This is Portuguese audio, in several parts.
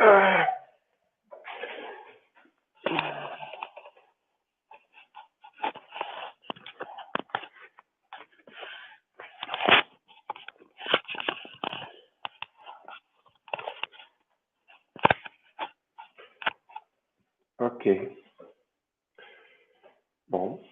Ah, ok. Bom.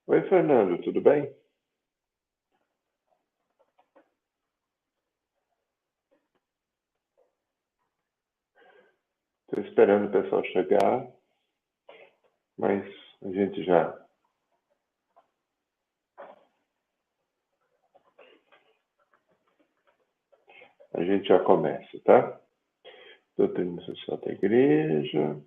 Oi, Fernando, tudo bem? Estou esperando o pessoal chegar, mas a gente já, a gente já começa, tá? Doutrina social da igreja.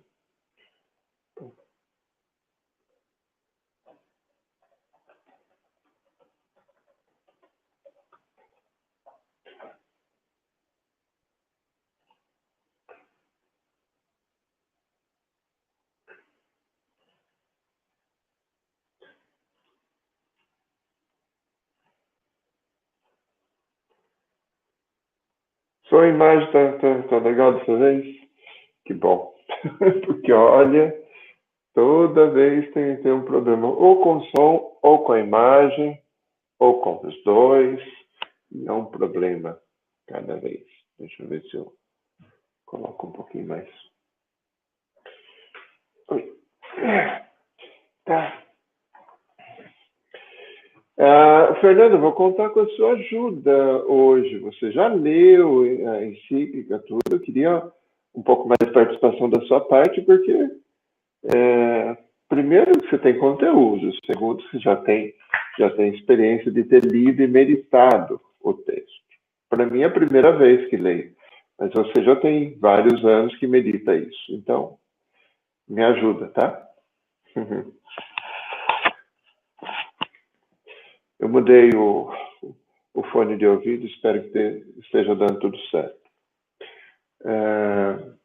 Sua imagem tá legal dessa vez? Que bom. Porque olha, toda vez tem um problema, ou com o som, ou com a imagem, ou com os dois. E é um problema cada vez. Deixa eu ver se eu coloco um pouquinho mais. Oi. Tá. Fernando, vou contar com a sua ajuda hoje. Você já leu a encíclica, tudo. Eu queria um pouco mais de participação da sua parte, porque, primeiro, que você tem conteúdo. Segundo, você já tem experiência de ter lido e meditado o texto. Para mim, é a primeira vez que leio, mas você já tem vários anos que medita isso. Então, me ajuda, tá? Eu mudei o fone de ouvido, espero que esteja dando tudo certo. É,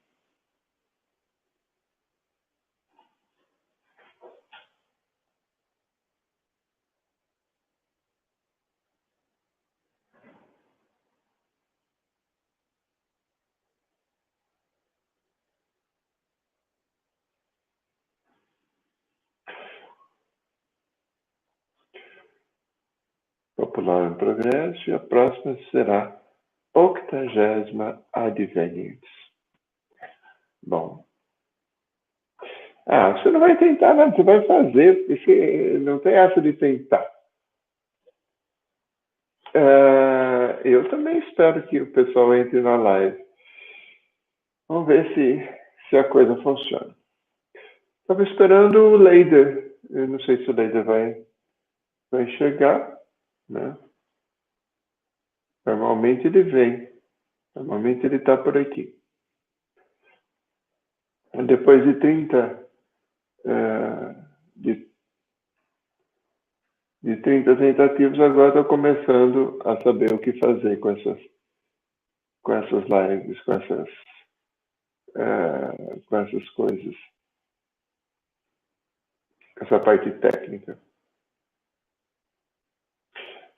popular em progresso, e a próxima será 80ª Advenites. Bom. Você não vai tentar, não, você vai fazer, porque não tem essa de tentar. Eu também espero que o pessoal entre na live. Vamos ver se a coisa funciona. Estava esperando o Leider. Eu não sei se o Leider vai chegar, né? Normalmente ele vem. Normalmente ele está por aqui. Depois de 30, de, de 30 tentativas, agora estou começando a saber o que fazer com essas lives, com essas coisas, essa parte técnica.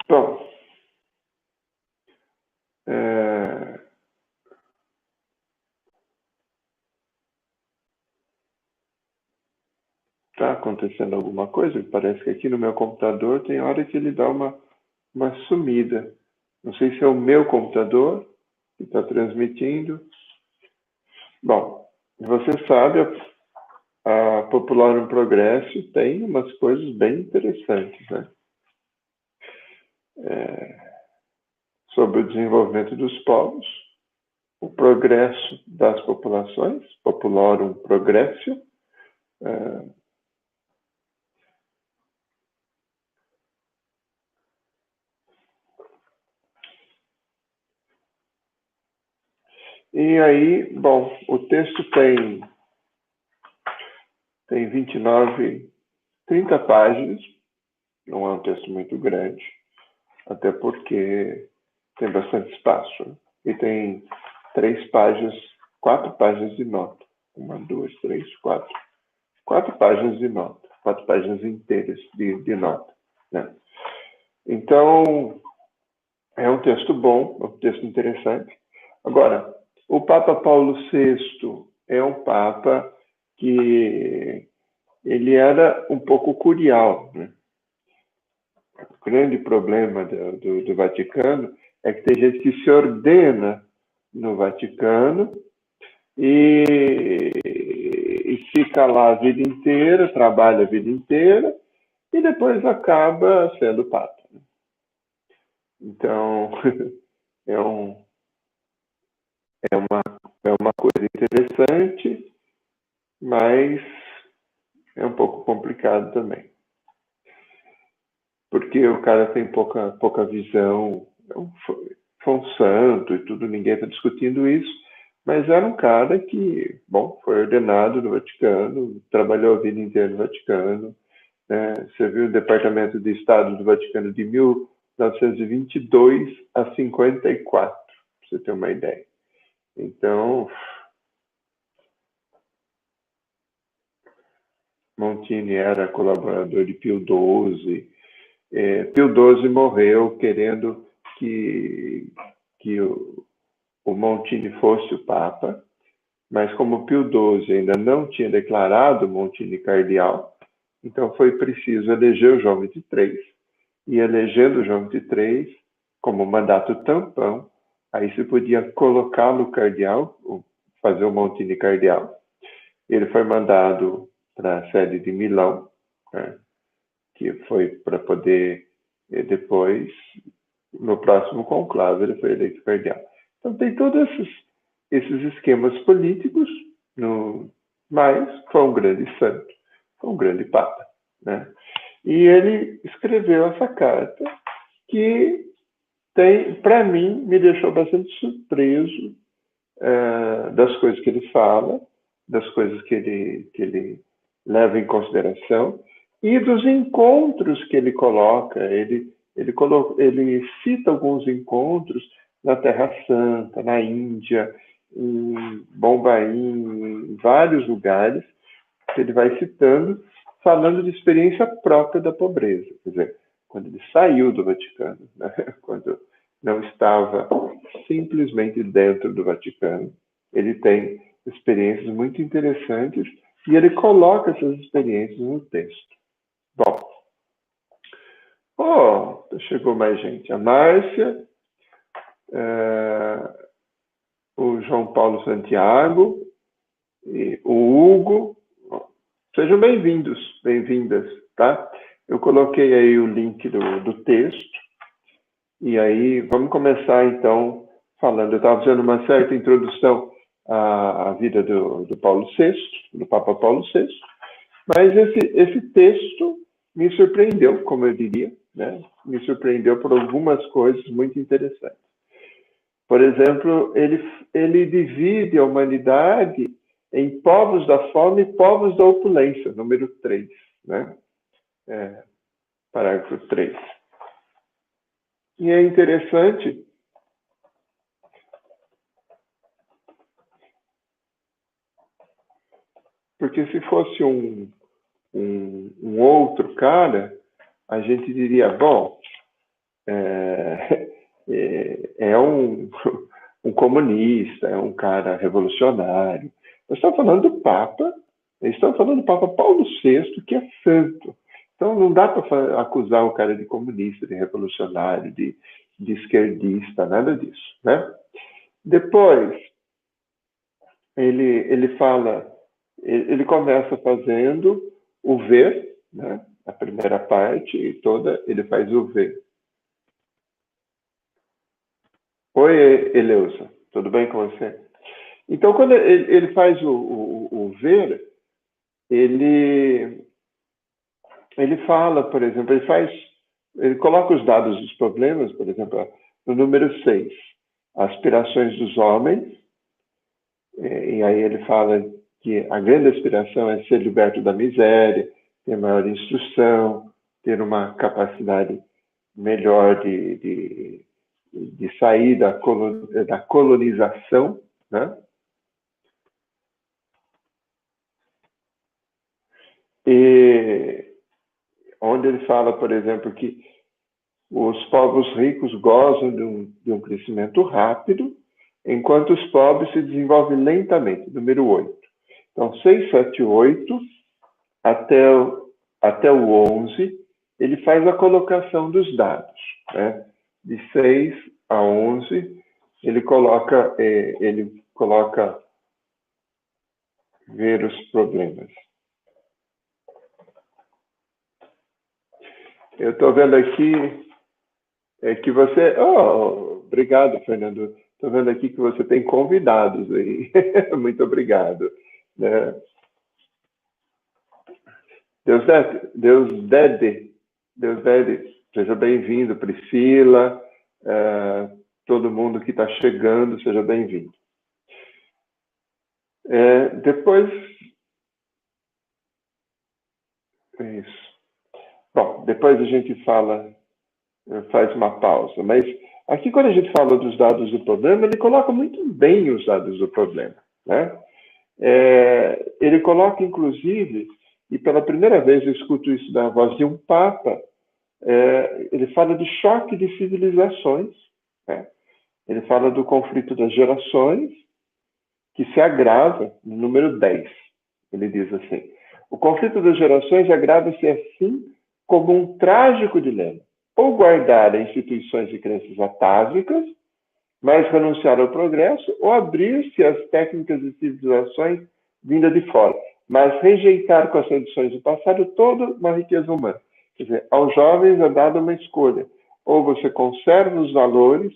Bom, está acontecendo alguma coisa? Parece que aqui no meu computador tem hora que ele dá uma sumida. Não sei se é o meu computador que está transmitindo. Bom, você sabe, a Popular no Progresso tem umas coisas bem interessantes, né? Sobre o desenvolvimento dos povos, o progresso das populações, populorum progressio, e aí, bom, o texto tem 29, 30 páginas, não é um texto muito grande, até porque tem bastante espaço, né? E tem 3 páginas, 4 páginas de nota. 1, 2, 3, 4. 4 páginas de nota, 4 páginas inteiras de nota, né? Então, é um texto bom, é um texto interessante. Agora, o Papa Paulo VI é um Papa que ele era um pouco curial, né? O grande problema do Vaticano é que tem gente que se ordena no Vaticano e fica lá a vida inteira, trabalha a vida inteira e depois acaba sendo Papa. Então, é, um, é uma coisa interessante, mas é um pouco complicado também. Porque o cara tem pouca visão, foi um santo e tudo, ninguém está discutindo isso, mas era um cara que, bom, foi ordenado no Vaticano, trabalhou a vida inteira no Vaticano, né? Você viu o Departamento de Estado do Vaticano de 1922 a 54, para você ter uma ideia. Então, Montini era colaborador de Pio XII. Pio XII morreu querendo que o Montini fosse o Papa, mas como Pio XII ainda não tinha declarado Montini cardeal, então foi preciso eleger o João XXIII. E elegendo o João XXIII como mandato tampão, aí se podia colocá-lo cardeal, fazer o Montini cardeal. Ele foi mandado para a sede de Milão, né, que foi para poder, depois, no próximo conclave, ele foi eleito cardeal. Então tem todos esses esquemas políticos, mas foi um grande santo, foi um grande papa, né? E ele escreveu essa carta que para mim, me deixou bastante surpreso das coisas que ele fala, das coisas que ele leva em consideração e dos encontros que ele coloca. Ele cita alguns encontros na Terra Santa, na Índia, em Bombaim, em vários lugares que ele vai citando, falando de experiência própria da pobreza. Quer dizer, quando ele saiu do Vaticano, né? Quando não estava simplesmente dentro do Vaticano, ele tem experiências muito interessantes e ele coloca essas experiências no texto. Bom, chegou mais gente. A Márcia, o João Paulo Santiago, e o Hugo. Sejam bem-vindos, bem-vindas, tá? Eu coloquei aí o link do texto. E aí, vamos começar então falando. Eu estava fazendo uma certa introdução à vida do Paulo VI, do Papa Paulo VI, mas esse texto me surpreendeu, como eu diria, né? Me surpreendeu por algumas coisas muito interessantes. Por exemplo, ele divide a humanidade em povos da fome e povos da opulência, número 3, né? Parágrafo 3. E é interessante porque se fosse um outro cara, a gente diria, bom, é um comunista, é um cara revolucionário. Nós estamos falando do Papa, eles estão falando do Papa Paulo VI, que é santo. Então não dá para acusar o cara de comunista, de revolucionário, de esquerdista, nada disso, né? Depois, ele começa fazendo o ver, né? A primeira parte toda, ele faz o ver. Oi, Eleusa, tudo bem com você? Então, quando ele faz o ver, ele fala, por exemplo, ele coloca os dados dos problemas, por exemplo, no número 6, aspirações dos homens, e aí ele fala que a grande aspiração é ser liberto da miséria, ter maior instrução, ter uma capacidade melhor de sair da colonização, né? E onde ele fala, por exemplo, que os povos ricos gozam de um crescimento rápido, enquanto os pobres se desenvolvem lentamente. Número 8. Então, 6, 7, 8, até o 11, ele faz a colocação dos dados. Né? De 6 a 11, ele coloca ver os problemas. Eu estou vendo aqui que você... obrigado, Fernando. Estou vendo aqui que você tem convidados aí. Muito obrigado. Né? Deus Dede, seja bem-vindo, Priscila, todo mundo que está chegando, seja bem-vindo. Depois, isso. Bom, depois a gente faz uma pausa, mas aqui quando a gente fala dos dados do problema, ele coloca muito bem os dados do problema, né? Ele coloca, inclusive, e pela primeira vez eu escuto isso da voz de um papa, ele fala de choque de civilizações, né? Ele fala do conflito das gerações, que se agrava no número 10. Ele diz assim: o conflito das gerações agrava-se assim como um trágico dilema. Ou guardar instituições e crenças atávicas, mas renunciar ao progresso, ou abrir-se às técnicas e civilizações vindas de fora, mas rejeitar com as tradições do passado toda uma riqueza humana. Quer dizer, aos jovens é dada uma escolha. Ou você conserva os valores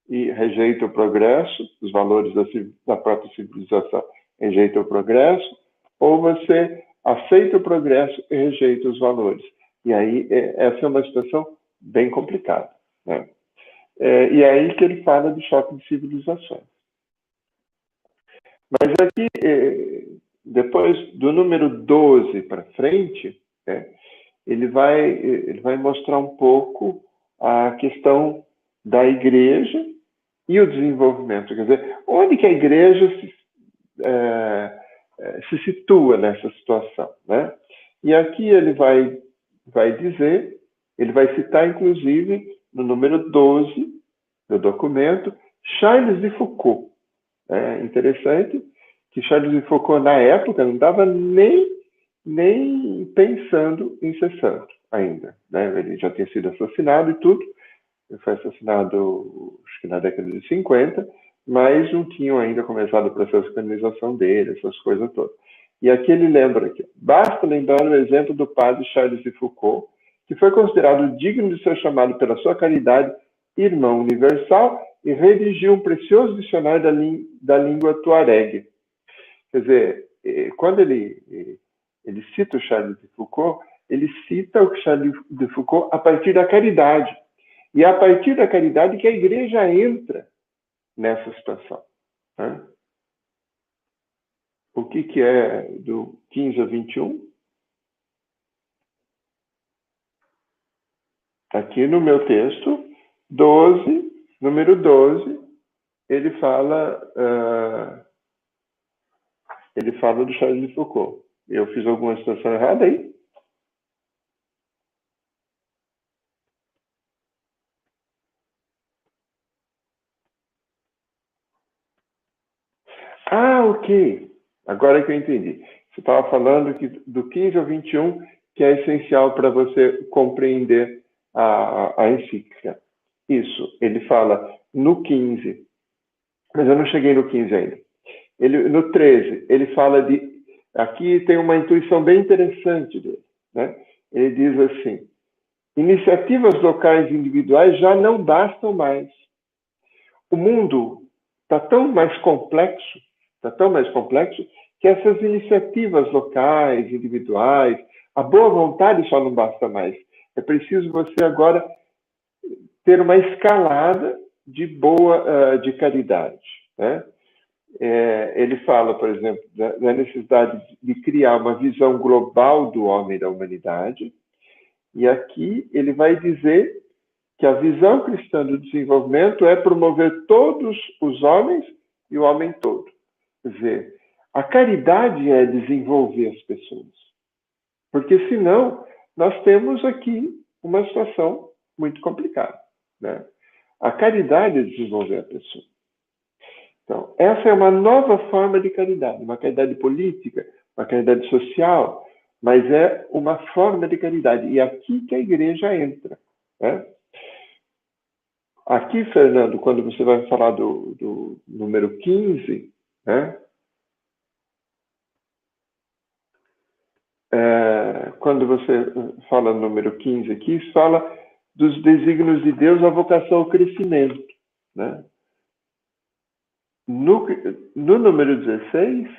e rejeita o progresso, os valores da própria civilização, rejeita o progresso, ou você aceita o progresso e rejeita os valores. E aí, essa é uma situação bem complicada, né? E é aí que ele fala de choque de civilizações. Mas aqui, depois do número 12 para frente, né, ele vai mostrar um pouco a questão da igreja e o desenvolvimento. Quer dizer, onde que a igreja se situa nessa situação, né? E aqui ele vai dizer, ele vai citar, inclusive, no número 12 do documento, Charles de Foucault. É interessante que Charles de Foucault, na época, não estava nem pensando em ser santo ainda, né? Ele já tinha sido assassinado e tudo. Ele foi assassinado, acho que na década de 50, mas não tinham ainda começado o processo de canonização dele, essas coisas todas. E aqui ele lembra aqui, basta lembrar o exemplo do padre Charles de Foucault, que foi considerado digno de ser chamado pela sua caridade irmão universal e redigiu um precioso dicionário da língua tuareg. Quer dizer, quando ele cita o Charles de Foucault, ele cita o Charles de Foucault a partir da caridade. E é a partir da caridade que a igreja entra nessa situação, né? O que é do 15 a 21? Aqui no meu texto, 12, número 12, ele fala do Charles de Foucault. Eu fiz alguma situação errada aí? Ah, ok. Agora que eu entendi. Você estava falando que do 15 ao 21, que é essencial para você compreender a encíclica. Isso, ele fala no 15, mas eu não cheguei no 15 ainda. No 13, ele fala de... Aqui tem uma intuição bem interessante dele, né? Ele diz assim: iniciativas locais e individuais já não bastam mais. O mundo está tão mais complexo está tão mais complexo, que essas iniciativas locais, individuais, a boa vontade só não basta mais. É preciso você agora ter uma escalada de caridade, né? Ele fala, por exemplo, da necessidade de criar uma visão global do homem e da humanidade, e aqui ele vai dizer que a visão cristã do desenvolvimento é promover todos os homens e o homem todo. Quer dizer, a caridade é desenvolver as pessoas, porque senão nós temos aqui uma situação muito complicada, né? A caridade é desenvolver a pessoa. Então, essa é uma nova forma de caridade, uma caridade política, uma caridade social, mas é uma forma de caridade. E é aqui que a igreja entra, né? Aqui, Fernando, quando você vai falar do número 15, né? Quando você fala no número 15 aqui, fala dos desígnios de Deus, a vocação ao crescimento, né? No número 16,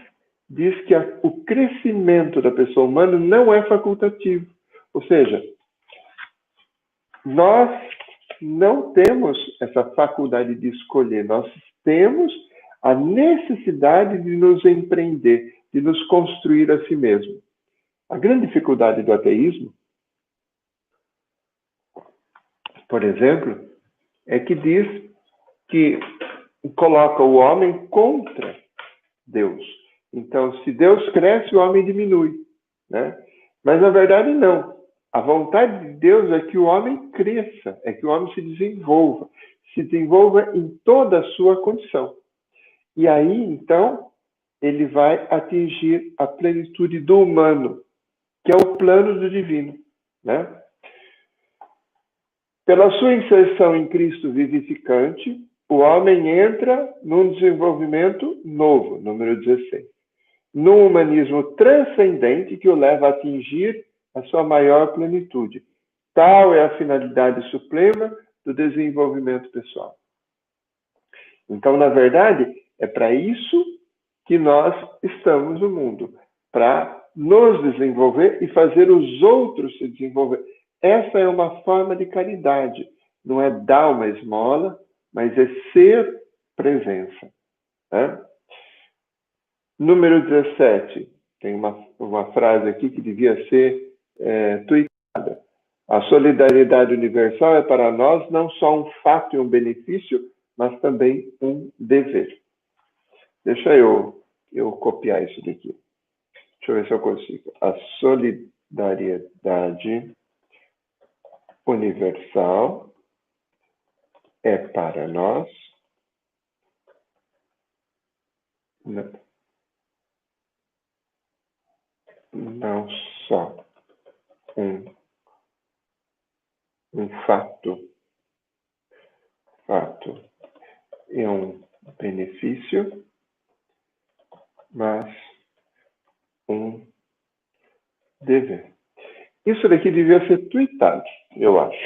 diz que o crescimento da pessoa humana não é facultativo. Ou seja, nós não temos essa faculdade de escolher, nós temos a necessidade de nos empreender, de nos construir a si mesmo. A grande dificuldade do ateísmo, por exemplo, é que diz que coloca o homem contra Deus. Então, se Deus cresce, o homem diminui, né? Mas, na verdade, não. A vontade de Deus é que o homem cresça, é que o homem se desenvolva em toda a sua condição. E aí, então, ele vai atingir a plenitude do humano, que é o plano do divino, né? Pela sua inserção em Cristo vivificante, o homem entra num desenvolvimento novo, número 16. Num humanismo transcendente que o leva a atingir a sua maior plenitude. Tal é a finalidade suprema do desenvolvimento pessoal. Então, na verdade, é para isso que nós estamos no mundo, para nos desenvolver e fazer os outros se desenvolver. Essa é uma forma de caridade. Não é dar uma esmola, mas é ser presença, né? Número 17. Tem uma frase aqui que devia ser tuitada. A solidariedade universal é para nós não só um fato e um benefício, mas também um dever. Deixa eu copiar isso daqui. Deixa eu ver se eu consigo. A solidariedade universal é para nós não só um fato e um benefício, mas um dever. Isso daqui devia ser tweetado, eu acho.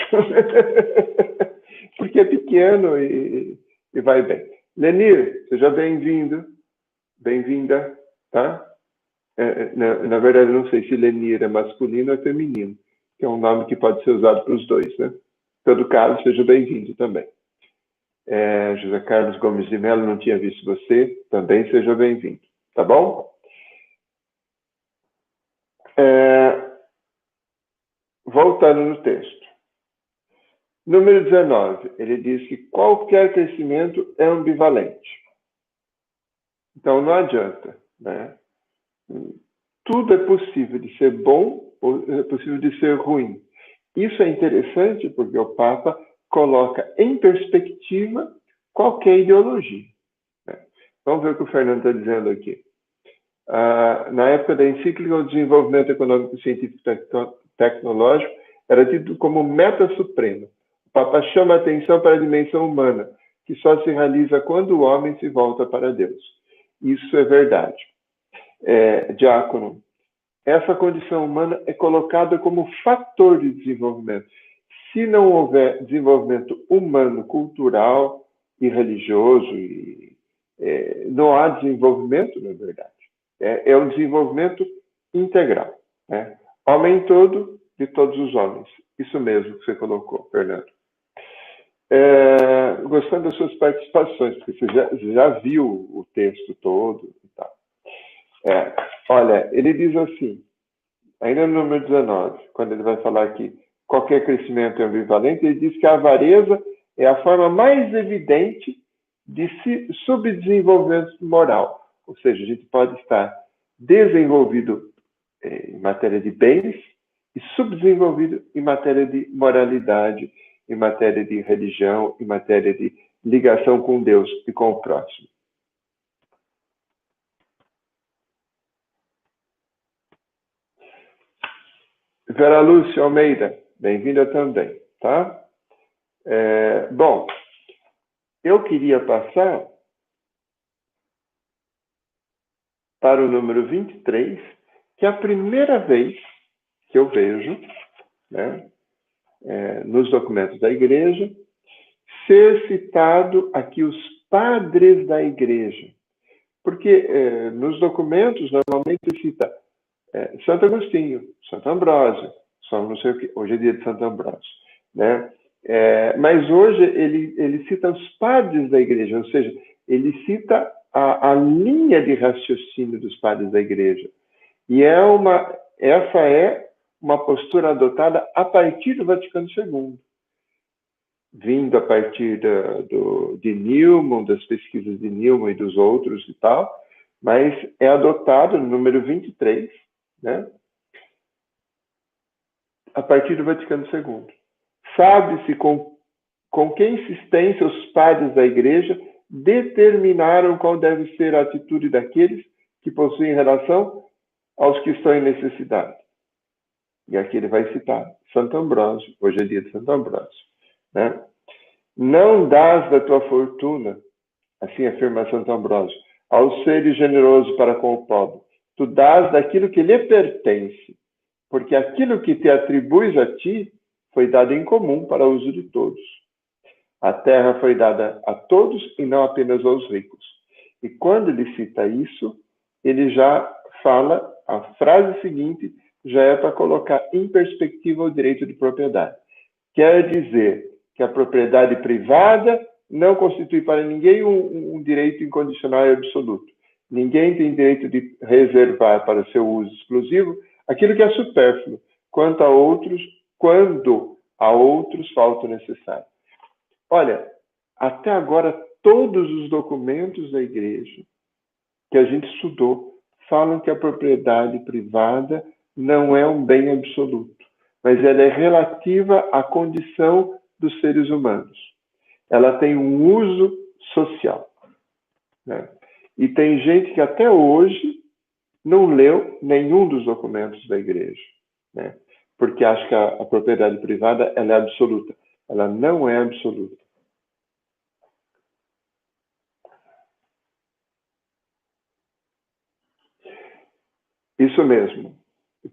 Porque é pequeno e vai bem. Lenir, seja bem-vindo, bem-vinda, tá? Na verdade, eu não sei se Lenir é masculino ou é feminino, que é um nome que pode ser usado para os dois, né? Em todo caso, seja bem-vindo também. José Carlos Gomes de Mello, não tinha visto você, também seja bem-vindo, tá bom? Voltando no texto. Número 19, ele diz que qualquer crescimento é ambivalente. Então, não adianta, né? Tudo é possível de ser bom ou é possível de ser ruim. Isso é interessante porque o Papa coloca em perspectiva qualquer ideologia, né? Vamos ver o que o Fernando está dizendo aqui. Na época da encíclica, o desenvolvimento econômico, científico e tecnológico era tido como meta suprema. O Papa chama a atenção para a dimensão humana, que só se realiza quando o homem se volta para Deus. Isso é verdade. Diácono, essa condição humana é colocada como fator de desenvolvimento. Se não houver desenvolvimento humano, cultural e religioso não há desenvolvimento, na verdade. É um desenvolvimento integral. Né? Homem todo, de todos os homens. Isso mesmo que você colocou, Fernando. Gostando das suas participações, porque você já viu o texto todo e tal. Olha, ele diz assim, ainda no número 19, quando ele vai falar que qualquer crescimento é ambivalente, ele diz que a avareza é a forma mais evidente de subdesenvolvimento moral. Ou seja, a gente pode estar desenvolvido em matéria de bens e subdesenvolvido em matéria de moralidade, em matéria de religião, em matéria de ligação com Deus e com o próximo. Vera Lúcia Almeida, bem-vinda também, tá? Bom, eu queria passar para o número 23, que é a primeira vez que eu vejo, né, nos documentos da igreja, ser citado aqui os padres da igreja. Porque nos documentos, normalmente cita Santo Agostinho, Santo Ambrósio, não sei o quê. Hoje é dia de Santo Ambrósio, né? Mas hoje ele cita os padres da igreja, ou seja, ele cita a linha de raciocínio dos padres da igreja. E essa é uma postura adotada a partir do Vaticano II, vindo a partir de Newman, das pesquisas de Newman e dos outros e tal, mas é adotado no número 23, né? A partir do Vaticano II. Sabe-se com que insistência os padres da igreja determinaram qual deve ser a atitude daqueles que possuem relação aos que estão em necessidade. E aqui ele vai citar Santo Ambrósio, hoje é dia de Santo Ambrósio. Né? Não dás da tua fortuna, assim afirma Santo Ambrósio, aos seres generosos para com o pobre. Tu dás daquilo que lhe pertence, porque aquilo que te atribuis a ti foi dado em comum para o uso de todos. A terra foi dada a todos e não apenas aos ricos. E quando ele cita isso, ele já fala, a frase seguinte já é para colocar em perspectiva o direito de propriedade. Quer dizer que a propriedade privada não constitui para ninguém um direito incondicional e absoluto. Ninguém tem direito de reservar para seu uso exclusivo aquilo que é supérfluo, quando a outros falta o necessário. Olha, até agora, todos os documentos da igreja que a gente estudou falam que a propriedade privada não é um bem absoluto, mas ela é relativa à condição dos seres humanos. Ela tem um uso social. Né? E tem gente que até hoje não leu nenhum dos documentos da igreja, né? Porque acha que a propriedade privada ela é absoluta. Ela não é absoluta. Isso mesmo.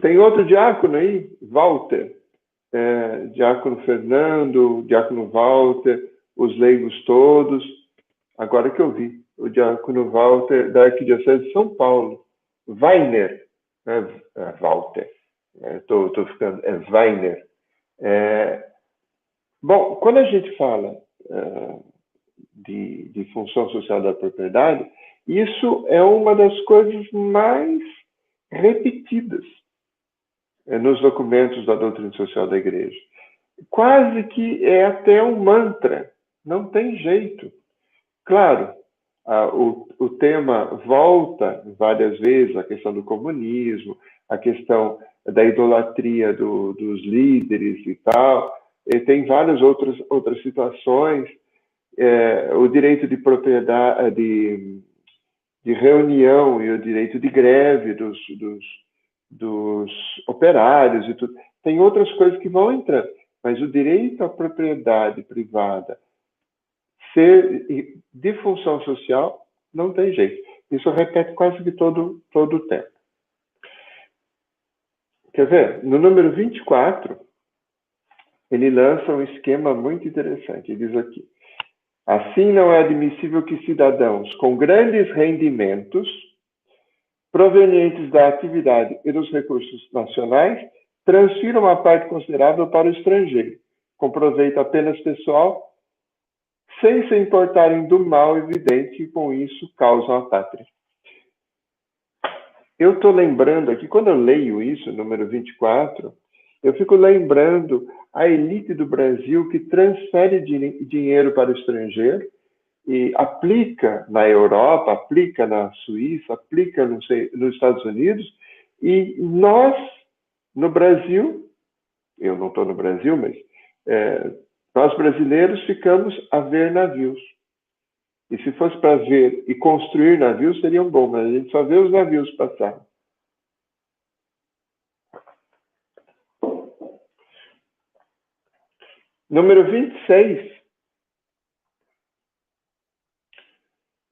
Tem outro diácono aí, Walter, diácono Fernando, diácono Walter, os leigos todos. Agora que eu vi, o diácono Walter da Arquidiocese de São Paulo, Weiner, né? Walter, estou ficando, Weiner. Bom, quando a gente fala de função social da propriedade, isso é uma das coisas mais repetidas nos documentos da doutrina social da igreja. Quase que é até um mantra, não tem jeito. Claro, o tema volta várias vezes, a questão do comunismo, a questão da idolatria dos líderes e tal, e tem várias outras situações, o direito de propriedade, de reunião e o direito de greve dos operários e tudo. Tem outras coisas que vão entrando, mas o direito à propriedade privada ser de função social não tem jeito. Isso repete quase que todo o tempo. Quer ver? No número 24, ele lança um esquema muito interessante. Ele diz aqui: Assim, não é admissível que cidadãos com grandes rendimentos provenientes da atividade e dos recursos nacionais transfiram uma parte considerável para o estrangeiro, com proveito apenas pessoal, sem se importarem do mal evidente que com isso causam à pátria. Eu estou lembrando aqui, quando eu leio isso, número 24, eu fico lembrando a elite do Brasil que transfere dinheiro para o estrangeiro e aplica na Europa, aplica na Suíça, aplica nos Estados Unidos, e nós, no Brasil, eu não estou no Brasil, mas nós brasileiros ficamos a ver navios. E se fosse para ver e construir navios, seriam bons, mas a gente só vê os navios passar. Número 26.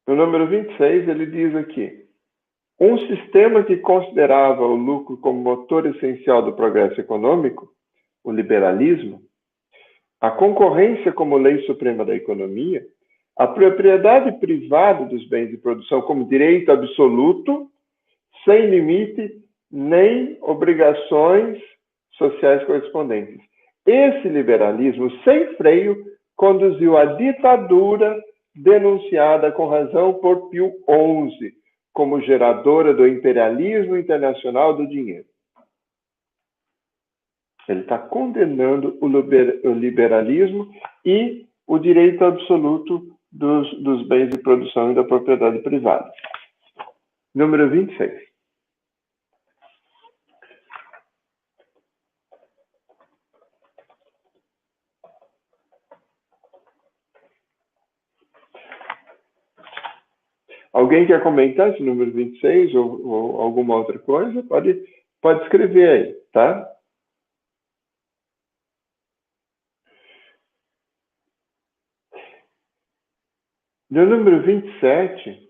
No número 26, ele diz aqui: um sistema que considerava o lucro como motor essencial do progresso econômico, o liberalismo, a concorrência como lei suprema da economia, a propriedade privada dos bens de produção como direito absoluto, sem limite nem obrigações sociais correspondentes. Esse liberalismo sem freio conduziu à ditadura denunciada com razão por Pio XI como geradora do imperialismo internacional do dinheiro. Ele está condenando o liberalismo e o direito absoluto dos bens de produção e da propriedade privada. Número 26. Alguém quer comentar esse número 26 ou alguma outra coisa? Pode escrever aí, tá? No número 27,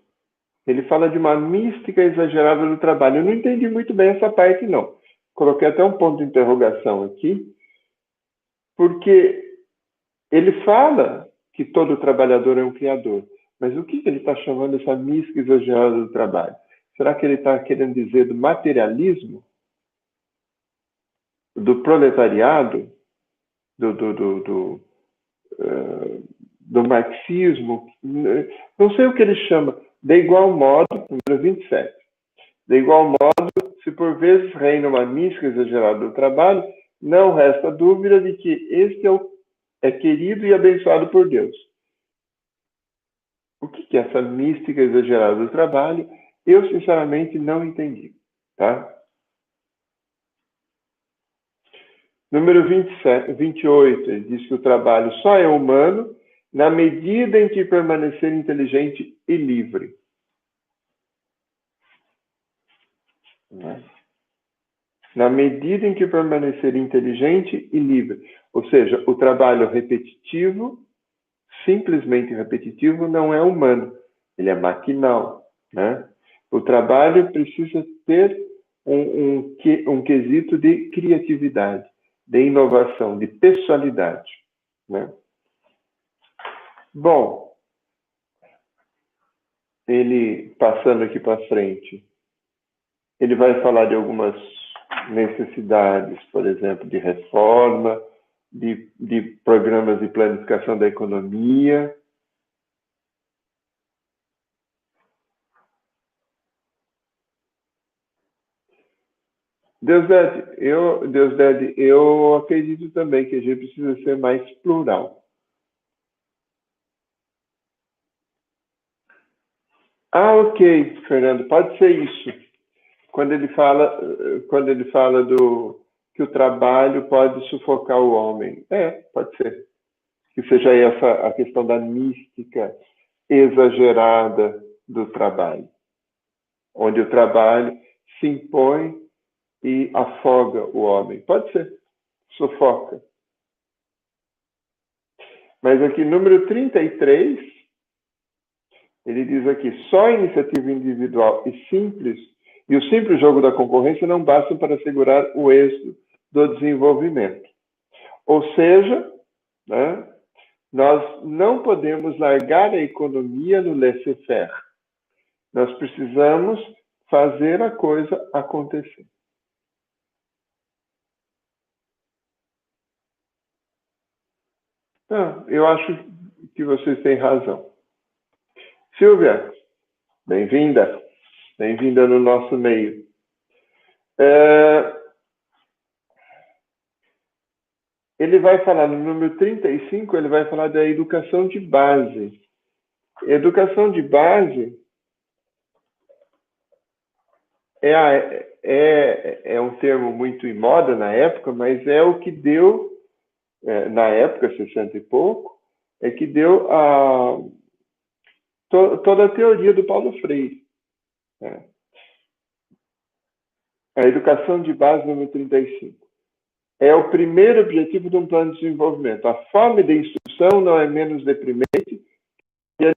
ele fala de uma mística exagerada do trabalho. Eu não entendi muito bem essa parte, não. Coloquei até um ponto de interrogação aqui, porque ele fala que todo trabalhador é um criador. Mas o que ele está chamando essa mística exagerada do trabalho? Será que ele está querendo dizer do materialismo? Do proletariado? Do marxismo? Não sei o que ele chama. De igual modo, número 27. De igual modo, se por vezes reina uma mística exagerada do trabalho, não resta dúvida de que este é querido e abençoado por Deus. O que é essa mística exagerada do trabalho? Eu, sinceramente, não entendi. Tá? Número 28, ele diz que o trabalho só é humano na medida em que permanecer inteligente e livre. Na medida em que permanecer inteligente e livre. Ou seja, o trabalho repetitivo, simplesmente repetitivo, não é humano. Ele é maquinal. Né? O trabalho precisa ter um quesito de criatividade, de inovação, de pessoalidade. Né? Bom, ele, passando aqui para frente, ele vai falar de algumas necessidades, por exemplo, de reforma, de programas de planificação da economia. Deusdede, eu acredito também que a gente precisa ser mais plural. Ah, ok, Fernando, pode ser isso. Quando ele fala que o trabalho pode sufocar o homem. Pode ser. Que seja essa a questão da mística exagerada do trabalho. Onde o trabalho se impõe e afoga o homem. Pode ser. Sufoca. Mas aqui, número 33, ele diz aqui, só a iniciativa individual e o simples jogo da concorrência não bastam para assegurar o êxito do desenvolvimento. Ou seja, né, Nós não podemos largar a economia no laissez-faire. Nós precisamos fazer a coisa acontecer. Eu acho que vocês têm razão. Silvia, bem-vinda. Bem-vinda no nosso meio. Ele vai falar, no número 35, ele vai falar da educação de base. Educação de base é um termo muito em moda na época, mas é o que deu, na época, 60 e pouco, é que deu toda a teoria do Paulo Freire. A educação de base, número 35. É o primeiro objetivo de um plano de desenvolvimento. A fome de instrução não é menos deprimente que a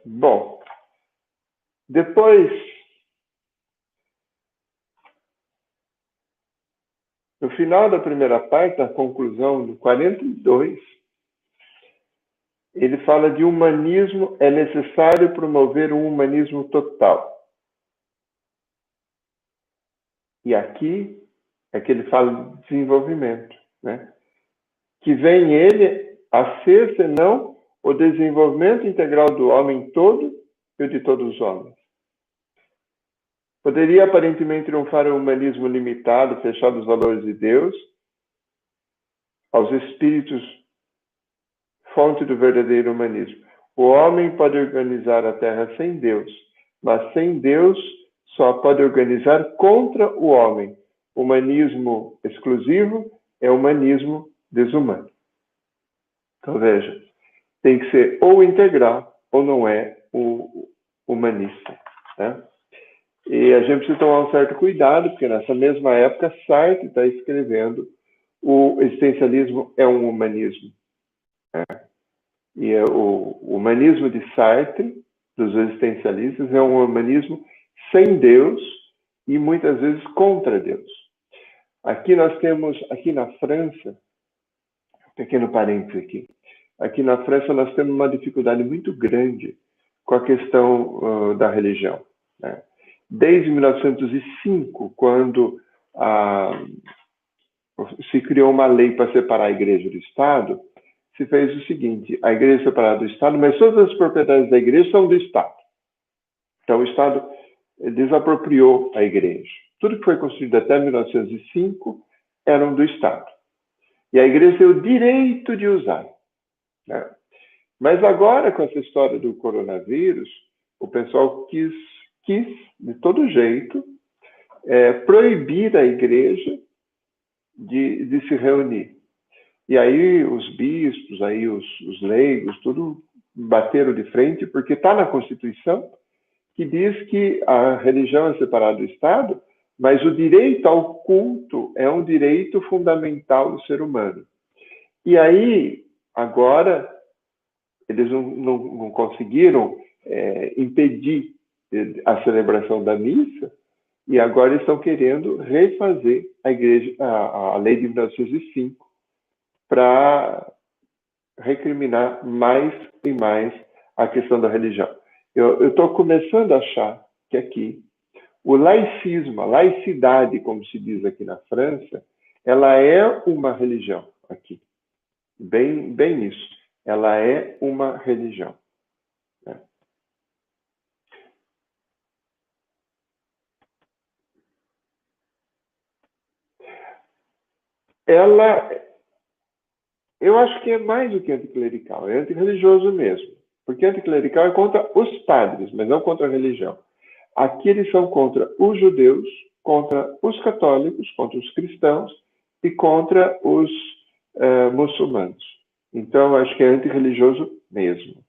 bom, depois, no final da primeira parte, a conclusão do 42, ele fala de humanismo, é necessário promover um humanismo total. E aqui é que ele fala de desenvolvimento, né? Que vem ele a ser, senão, o desenvolvimento integral do homem todo e o de todos os homens. Poderia aparentemente triunfar o humanismo limitado, fechado aos valores de Deus, aos espíritos, fonte do verdadeiro humanismo. O homem pode organizar a terra sem Deus, mas sem Deus só pode organizar contra o homem. Humanismo exclusivo é humanismo desumano. Então veja, tem que ser ou integral ou não é o humanista, né? E a gente precisa tomar um certo cuidado, porque nessa mesma época Sartre está escrevendo o existencialismo é um humanismo, né? E o humanismo de Sartre, dos existencialistas, é um humanismo sem Deus e muitas vezes contra Deus. Aqui nós temos, aqui na França, pequeno parênteses aqui na França nós temos uma dificuldade muito grande com a questão da religião, né? Desde 1905, quando se criou uma lei para separar a igreja do Estado, se fez o seguinte: a igreja é separada do Estado, mas todas as propriedades da igreja são do Estado. Então o Estado desapropriou a igreja. Tudo que foi construído até 1905 eram do Estado. E a igreja tem o direito de usar, né? Mas agora, com essa história do coronavírus, o pessoal quis de todo jeito, proibir a igreja de se reunir. E aí os bispos, aí os leigos, tudo bateram de frente, porque está na Constituição que diz que a religião é separada do Estado, mas o direito ao culto é um direito fundamental do ser humano. E aí, agora, eles não conseguiram impedir a celebração da missa, e agora estão querendo refazer a lei de 1905 para recriminar mais e mais a questão da religião. Eu estou começando a achar que aqui o laicismo, a laicidade, como se diz aqui na França, ela é uma religião aqui. Bem isso. Ela é uma religião. Eu acho que é mais do que anticlerical, é antirreligioso mesmo. Porque anticlerical é contra os padres, mas não contra a religião. Aqui eles são contra os judeus, contra os católicos, contra os cristãos e contra os muçulmanos. Então, acho que é antirreligioso mesmo.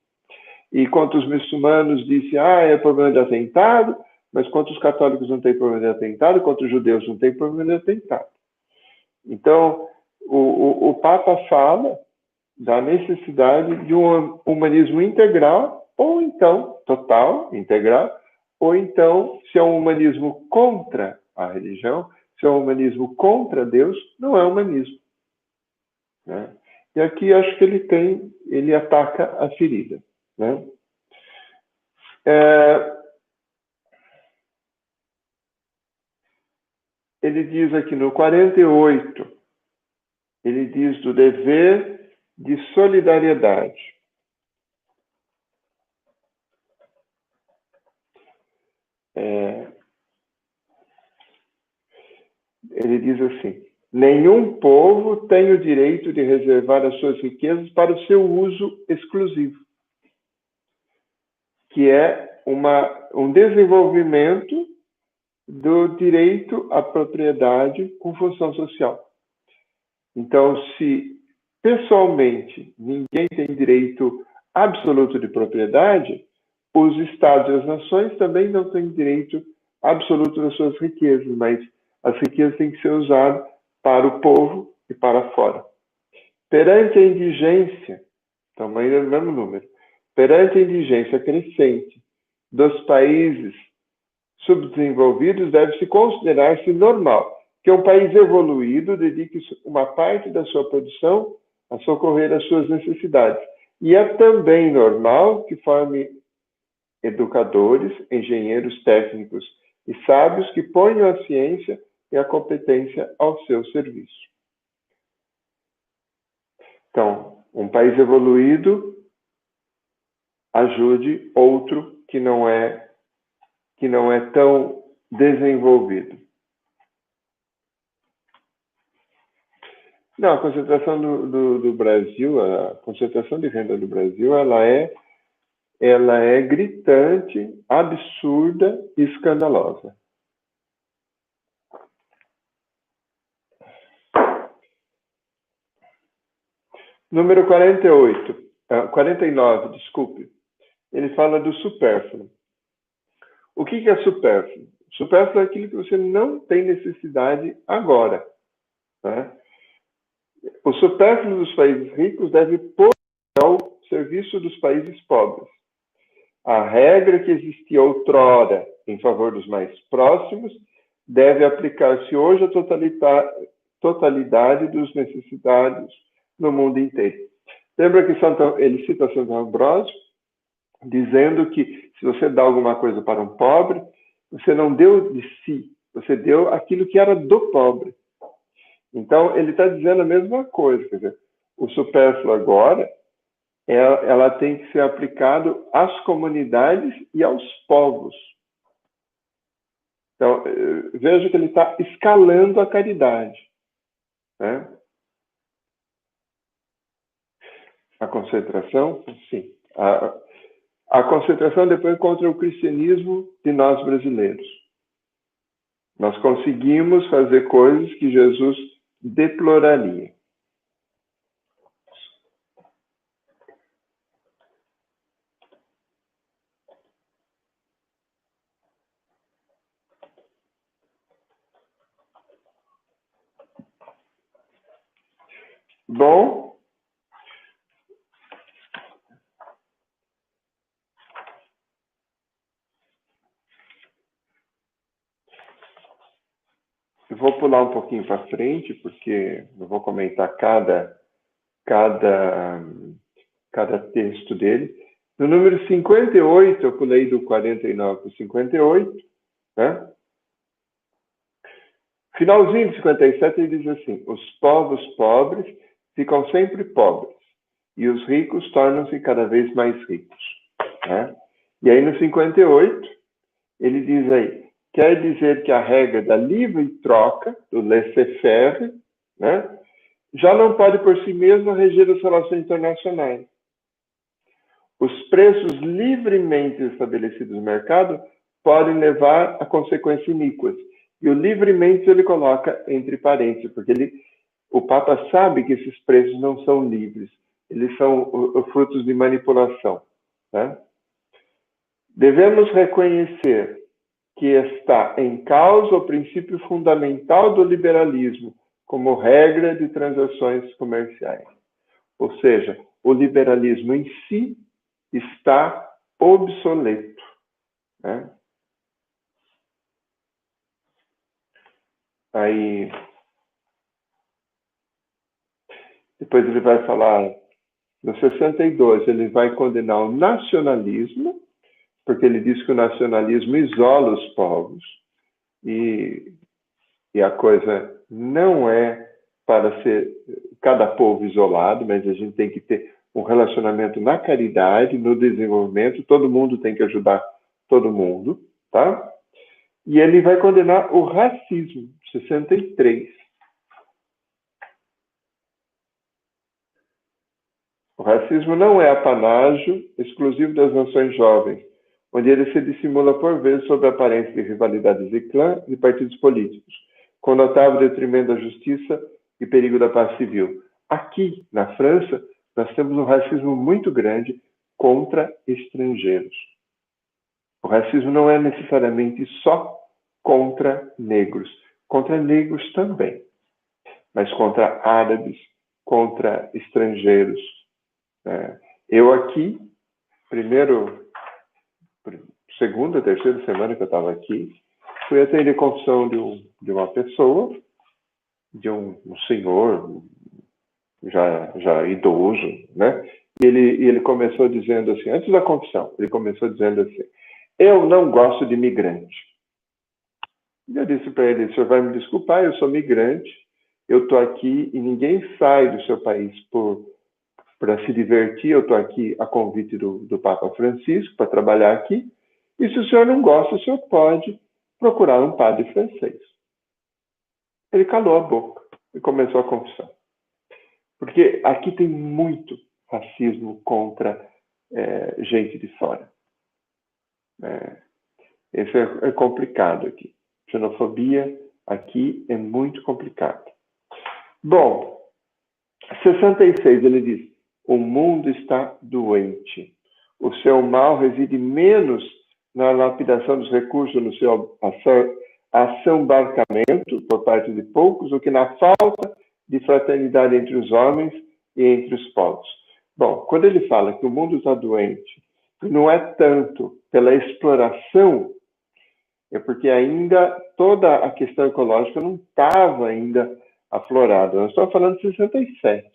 E contra os muçulmanos disse, é problema de atentado, mas contra os católicos não tem problema de atentado, contra os judeus não tem problema de atentado. Então, o Papa fala da necessidade de um humanismo integral, ou então, total, integral, ou então, se é um humanismo contra a religião, se é um humanismo contra Deus, não é humanismo. Né? E aqui acho que ele ataca a ferida. Né? Ele diz aqui no 48, ele diz do dever de solidariedade. Ele diz assim, nenhum povo tem o direito de reservar as suas riquezas para o seu uso exclusivo, que é um desenvolvimento do direito à propriedade com função social. Então, se pessoalmente ninguém tem direito absoluto de propriedade, os estados e as nações também não têm direito absoluto das suas riquezas, mas as riquezas têm que ser usadas para o povo e para fora. Perante a indigência, tamanho do mesmo número, perante a indigência crescente dos países subdesenvolvidos, deve-se considerar-se normal que um país evoluído dedique uma parte da sua produção a socorrer as suas necessidades. E é também normal que forme educadores, engenheiros técnicos e sábios que ponham a ciência e a competência ao seu serviço. Então, um país evoluído ajude outro que não é tão desenvolvido. Não, a concentração do Brasil, a concentração de renda do Brasil, ela é gritante, absurda e escandalosa. Número 49, desculpe. Ele fala do supérfluo. O que é supérfluo? Supérfluo é aquilo que você não tem necessidade agora. Né? O supérfluo dos países ricos deve pôr ao serviço dos países pobres. A regra que existia outrora em favor dos mais próximos deve aplicar-se hoje à totalidade dos necessitados no mundo inteiro. Lembra que ele cita Santo Ambrósio, dizendo que se você dá alguma coisa para um pobre, você não deu de si, você deu aquilo que era do pobre. Então, ele está dizendo a mesma coisa, quer dizer, o supérfluo agora, ela tem que ser aplicado às comunidades e aos povos. Então, veja que ele está escalando a caridade. Né? A concentração, sim. A concentração depois contra o cristianismo de nós brasileiros. Nós conseguimos fazer coisas que Jesus deploraria. Bom, eu vou pular um pouquinho para frente, porque eu vou comentar cada texto dele. No número 58, eu pulei do 49 para o 58, né? Finalzinho de 57, ele diz assim, os povos pobres ficam sempre pobres, e os ricos tornam-se cada vez mais ricos. Né? E aí no 58, ele diz aí, quer dizer que a regra da livre troca, do laissez-faire, né, já não pode por si mesma reger as relações internacionais. Os preços livremente estabelecidos no mercado podem levar a consequências iníquas. E o livremente ele coloca entre parênteses, porque o Papa sabe que esses preços não são livres, eles são frutos de manipulação. Né? Devemos reconhecer que está em causa o princípio fundamental do liberalismo como regra de transações comerciais. Ou seja, o liberalismo em si está obsoleto. Né? Aí, depois ele vai falar, no 62, ele vai condenar o nacionalismo, porque ele diz que o nacionalismo isola os povos, e a coisa não é para ser cada povo isolado, mas a gente tem que ter um relacionamento na caridade, no desenvolvimento, todo mundo tem que ajudar todo mundo, tá? E ele vai condenar o racismo, 63. O racismo não é apanágio exclusivo das nações jovens, onde ele se dissimula por vezes sob a aparência de rivalidades de clã e partidos políticos, com notável detrimento da justiça e perigo da paz civil. Aqui, na França, nós temos um racismo muito grande contra estrangeiros. O racismo não é necessariamente só contra negros também, mas contra árabes, contra estrangeiros. Eu aqui, segunda, terceira semana que eu estava aqui, fui atender confissão de uma pessoa, de um senhor já idoso, né? E ele começou dizendo assim, antes da confissão, ele começou dizendo assim, eu não gosto de migrante. E eu disse para ele, o senhor vai me desculpar, eu sou migrante, eu estou aqui e ninguém sai do seu país para se divertir, eu estou aqui a convite do Papa Francisco para trabalhar aqui, e se o senhor não gosta, o senhor pode procurar um padre francês. Ele calou a boca e começou a confissão. Porque aqui tem muito racismo contra gente de fora. Isso é complicado aqui. Xenofobia aqui é muito complicado. Bom, 66 ele diz, o mundo está doente. O seu mal reside menos na lapidação dos recursos no seu assambarcamento por parte de poucos do que na falta de fraternidade entre os homens e entre os povos. Bom, quando ele fala que o mundo está doente, não é tanto pela exploração, é porque ainda toda a questão ecológica não estava ainda aflorada. Nós estamos falando de 67,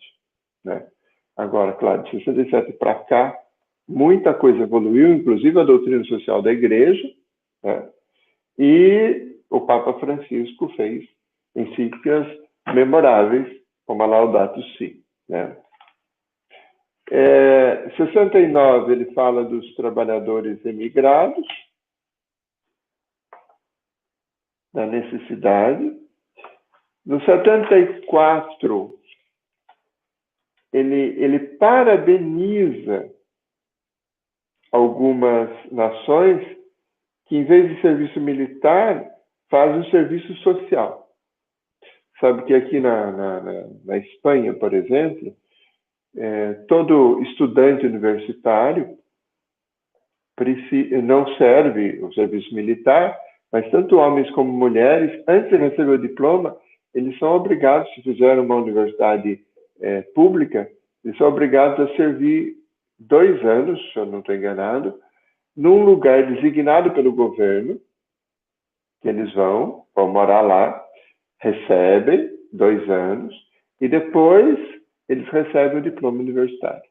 né? Agora, claro, de 67 para cá, muita coisa evoluiu, inclusive a doutrina social da Igreja, né? E o Papa Francisco fez encíclicas memoráveis, como a Laudato Si, né? 69, ele fala dos trabalhadores emigrados, da necessidade. No 74, ele parabeniza algumas nações que, em vez de serviço militar, fazem um serviço social. Sabe que aqui na Espanha, por exemplo, todo estudante universitário não serve o serviço militar, mas tanto homens como mulheres, antes de receber o diploma, eles são obrigados, se fizeram uma universidade pública, eles são obrigados a servir 2 anos, se eu não estou enganado, num lugar designado pelo governo, que eles vão morar lá, recebem 2 anos, e depois eles recebem o diploma universitário.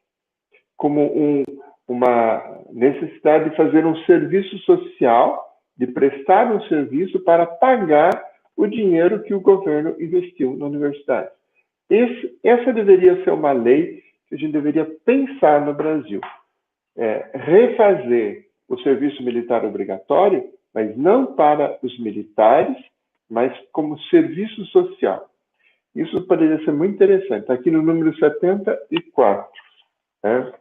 Como uma necessidade de fazer um serviço social, de prestar um serviço para pagar o dinheiro que o governo investiu na universidade. Essa deveria ser uma lei que a gente deveria pensar no Brasil. Refazer o serviço militar obrigatório, mas não para os militares, mas como serviço social. Isso poderia ser muito interessante. Está aqui no número 74. Né?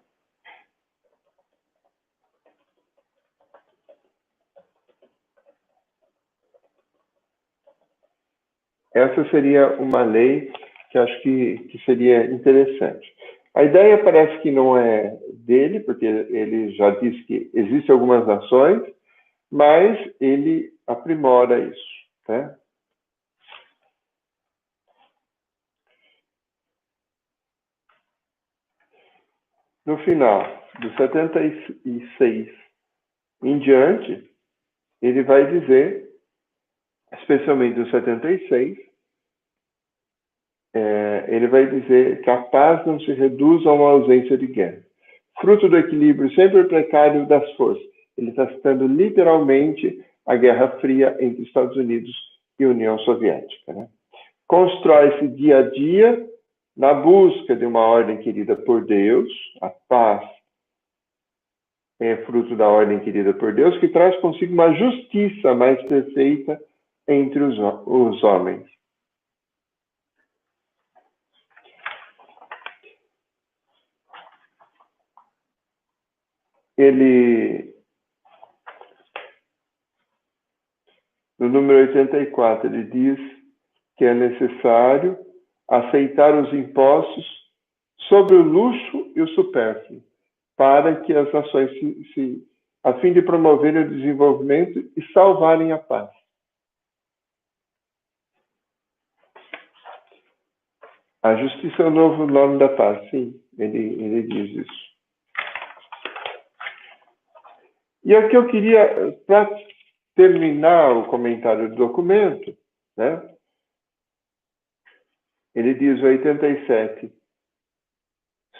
Essa seria uma lei que acho que seria interessante. A ideia parece que não é dele, porque ele já disse que existem algumas ações, mas ele aprimora isso, né? No final, do 76 em diante, ele vai dizer, especialmente do 76, ele vai dizer que a paz não se reduz a uma ausência de guerra. Fruto do equilíbrio sempre precário das forças. Ele está citando literalmente a Guerra Fria entre Estados Unidos e União Soviética, né? Constrói-se dia a dia na busca de uma ordem querida por Deus. A paz é fruto da ordem querida por Deus, que traz consigo uma justiça mais perfeita entre os homens. Ele, no número 84, ele diz que é necessário aceitar os impostos sobre o luxo e o supérfluo, para que as nações a fim de promoverem o desenvolvimento e salvarem a paz. A justiça é o novo nome da paz, sim, ele diz isso. E aqui eu queria, para terminar o comentário do documento, né? Ele diz, 87,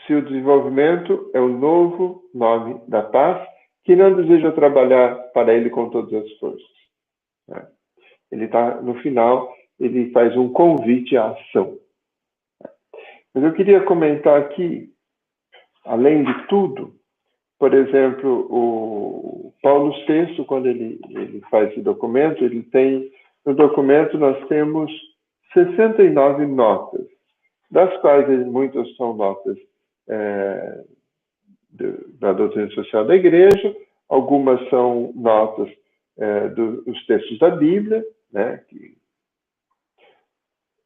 se o desenvolvimento é o novo nome da paz, que não deseja trabalhar para ele com todas as forças. Né? Ele está, no final, ele faz um convite à ação. Mas eu queria comentar aqui, além de tudo, por exemplo, o Paulo VI, quando ele faz esse documento, ele tem, no documento nós temos 69 notas, das quais muitas são notas da doutrina social da igreja, algumas são notas dos textos da Bíblia, né,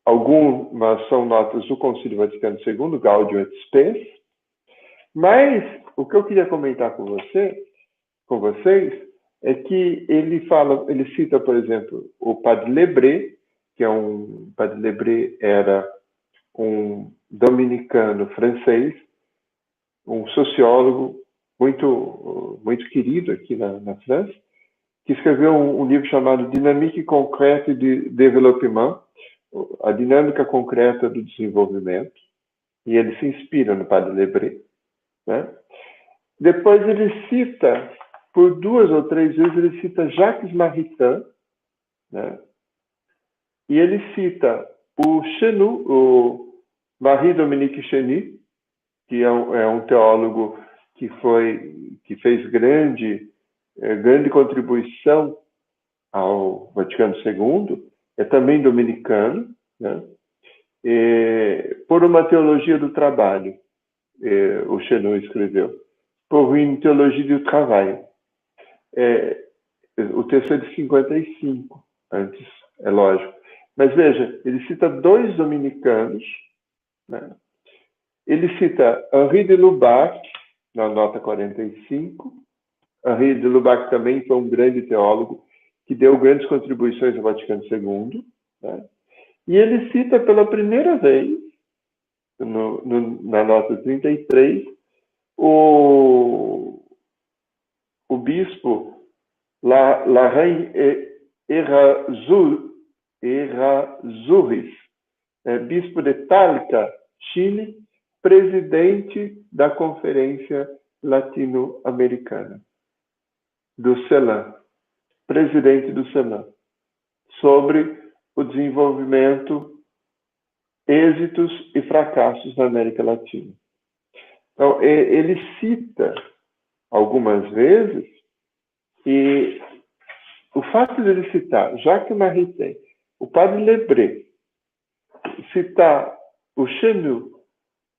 algumas são notas do Concílio Vaticano II, Gaudium et Spes, mas o que eu queria comentar com vocês, é que ele cita, por exemplo, o Padre Lebré, Padre Lebré era um dominicano francês, um sociólogo muito querido aqui na França, que escreveu um livro chamado Dynamique concrète du développement, a dinâmica concreta do desenvolvimento, e ele se inspira no Padre Lebré, né? Depois ele cita, por 2 ou 3 vezes, ele cita Jacques Maritain, né? E ele cita o Chenu, o Marie-Dominique Chenu, que é um teólogo que fez grande contribuição ao Vaticano II, é também dominicano, né? Por uma teologia do trabalho, o Chenu escreveu, por une théologie du travail. O texto é de 55, antes, é lógico. Mas veja, ele cita 2 dominicanos, né? Ele cita Henri de Lubac, na nota 45. Henri de Lubac também foi um grande teólogo que deu grandes contribuições ao Vaticano II, né? E ele cita pela primeira vez, na nota 33, o bispo Larrain Errázuriz, bispo de Talca, Chile, presidente da Conferência Latino-Americana, do CELAM, presidente do CELAM, sobre o desenvolvimento, êxitos e fracassos na América Latina. Então, ele cita algumas vezes, e o fato de ele citar Jacques Maritain, o Padre Lebré, citar o Chenu,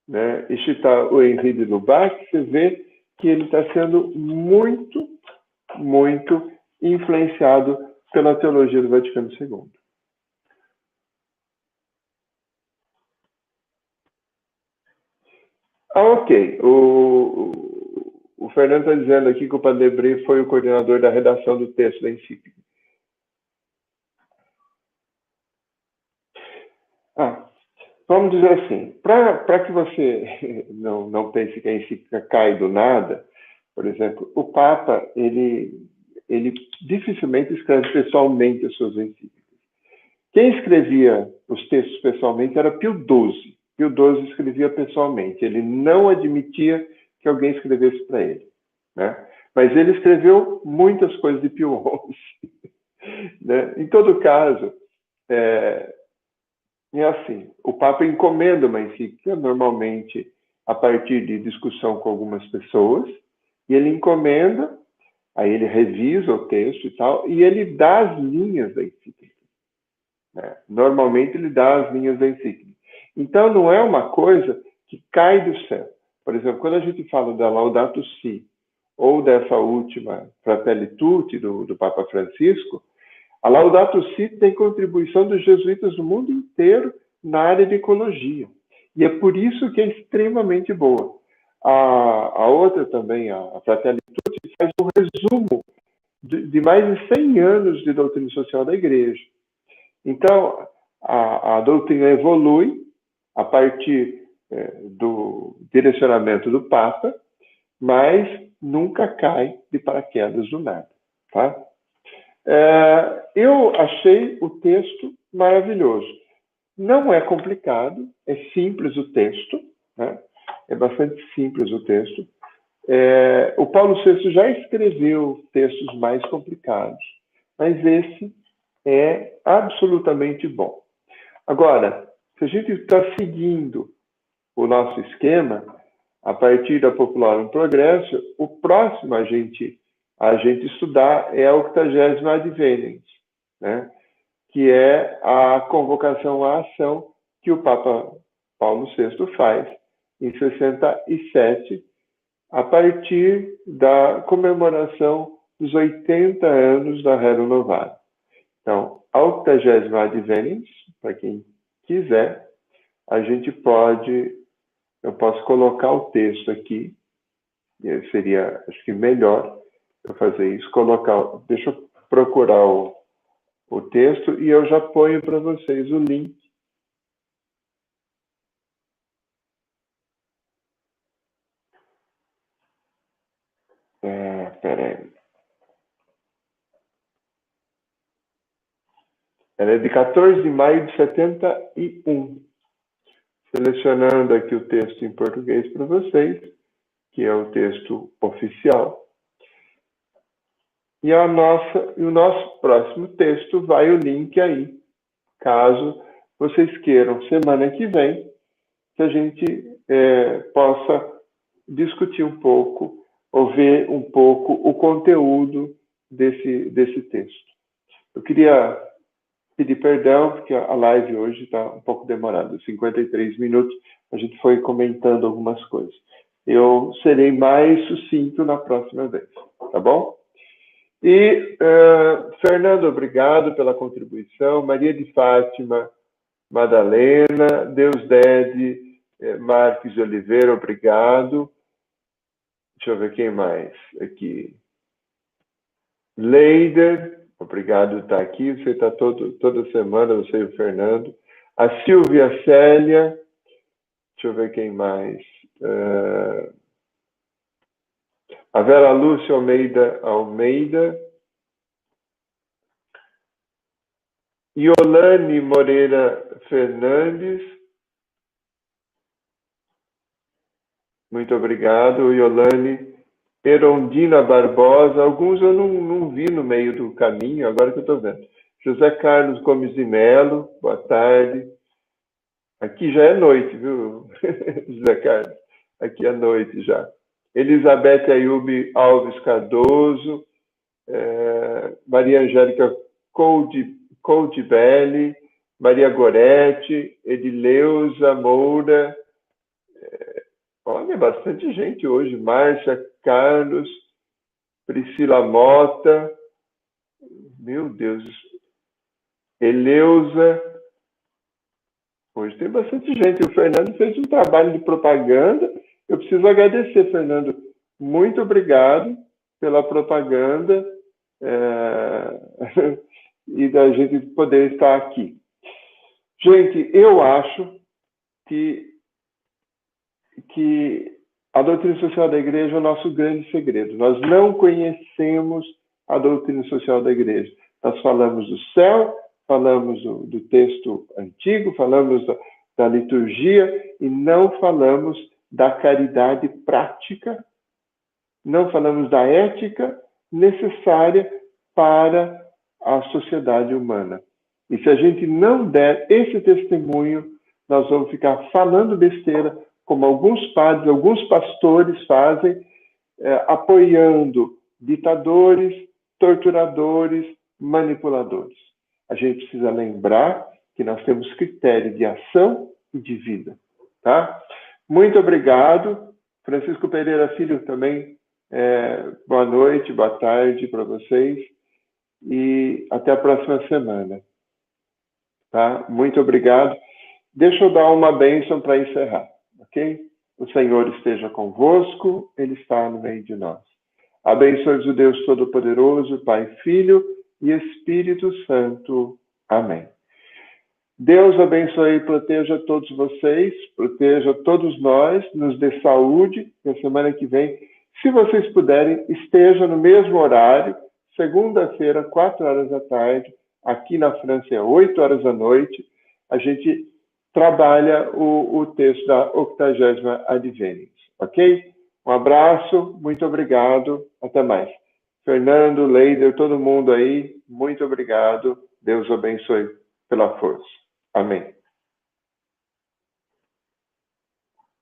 né, e citar o Henri de Lubac, você vê que ele está sendo muito influenciado pela teologia do Vaticano II. Ok. O Fernando está dizendo aqui que o Padre Lebré foi o coordenador da redação do texto da encíclica. Ah, vamos dizer assim, para que você não pense que a encíclica cai do nada, por exemplo, o Papa, ele dificilmente escreve pessoalmente as suas encíclicas. Quem escrevia os textos pessoalmente era Pio XII. Pio XII escrevia pessoalmente. Ele não admitia que alguém escrevesse para ele, né? Mas ele escreveu muitas coisas de Pio XI. Né? Em todo caso, é, é assim, o Papa encomenda uma encíclica, normalmente a partir de discussão com algumas pessoas, e ele encomenda, aí ele revisa o texto e tal, e ele dá as linhas da encíclica. Né? Normalmente ele dá as linhas da encíclica. Então não é uma coisa que cai do céu. Por exemplo, quando a gente fala da Laudato Si, ou dessa última Fratelli Tutti do Papa Francisco, a Laudato Si tem contribuição dos jesuítas do mundo inteiro na área de ecologia. E é por isso que é extremamente boa. A outra também, a Fratelli Tutti, faz um resumo de mais de 100 anos de doutrina social da igreja. Então, a doutrina evolui a partir do direcionamento do Papa, mas nunca cai de paraquedas do nada. Tá? Eu achei o texto maravilhoso. Não é complicado, é simples o texto, né? É bastante simples o texto. O Paulo VI já escreveu textos mais complicados, mas esse é absolutamente bom. Agora, se a gente está seguindo o nosso esquema, a partir da Popular Progresso, o próximo a gente estudar é a 80ª Adveniens, né? Que é a convocação à ação que o Papa Paulo VI faz em 67, a partir da comemoração dos 80 anos da Rerum Novarum. Então, a 80ª Adveniens, para quem quiser, a gente pode, eu posso colocar o texto aqui, seria, acho que melhor eu fazer isso, deixa eu procurar o texto e eu já ponho para vocês o link. Peraí. Ela é de 14 de maio de 71. Selecionando aqui o texto em português para vocês, que é o texto oficial. E o nosso próximo texto vai o link aí, caso vocês queiram, semana que vem, que a gente possa discutir um pouco, ou ver um pouco o conteúdo desse texto. Eu queria pedir perdão, porque a live hoje está um pouco demorada, 53 minutos, a gente foi comentando algumas coisas. Eu serei mais sucinto na próxima vez, tá bom? E, Fernando, obrigado pela contribuição. Maria de Fátima, Madalena, Deus Dede, Marques de Oliveira, obrigado. Deixa eu ver quem mais aqui. Leider, obrigado por estar aqui. Você está toda semana, você e o Fernando. A Silvia Célia, deixa eu ver quem mais. A Vera Lúcia Almeida. Iolane Moreira Fernandes. Muito obrigado, Iolane. Erondina Barbosa. Alguns eu não vi no meio do caminho, agora que eu estou vendo. José Carlos Gomes de Melo, boa tarde. Aqui já é noite, viu, José Carlos? Aqui é noite já. Elizabeth Ayub Alves Cardoso, Maria Angélica Coldibelli, Maria Goretti, Edileuza Moura, olha, bastante gente hoje, Márcia Carlos, Priscila Mota, meu Deus, Eleusa, hoje tem bastante gente. O Fernando fez um trabalho de propaganda Eu preciso agradecer, Fernando. Muito obrigado pela propaganda e da gente poder estar aqui. Gente, eu acho que a doutrina social da igreja é o nosso grande segredo. Nós não conhecemos a doutrina social da igreja. Nós falamos do céu, falamos do texto antigo, falamos da liturgia e não falamos da caridade prática, não falamos da ética necessária para a sociedade humana. E se a gente não der esse testemunho, nós vamos ficar falando besteira, como alguns padres, alguns pastores fazem, apoiando ditadores, torturadores, manipuladores. A gente precisa lembrar que nós temos critério de ação e de vida. Tá? Muito obrigado. Francisco Pereira Filho também, boa noite, boa tarde para vocês e até a próxima semana. Tá? Muito obrigado. Deixa eu dar uma bênção para encerrar, ok? O Senhor esteja convosco, Ele está no meio de nós. Abençoe-vos o Deus Todo-Poderoso, Pai, Filho e Espírito Santo. Amém. Deus abençoe e proteja todos vocês, proteja todos nós, nos dê saúde. Na semana que vem, se vocês puderem, esteja no mesmo horário, segunda-feira, 4 horas da tarde, aqui na França é 8 horas da noite, a gente trabalha o texto da 80ª Adveniens, ok? Um abraço, muito obrigado, até mais. Fernando, Leider, todo mundo aí, muito obrigado. Deus abençoe pela força. Amém.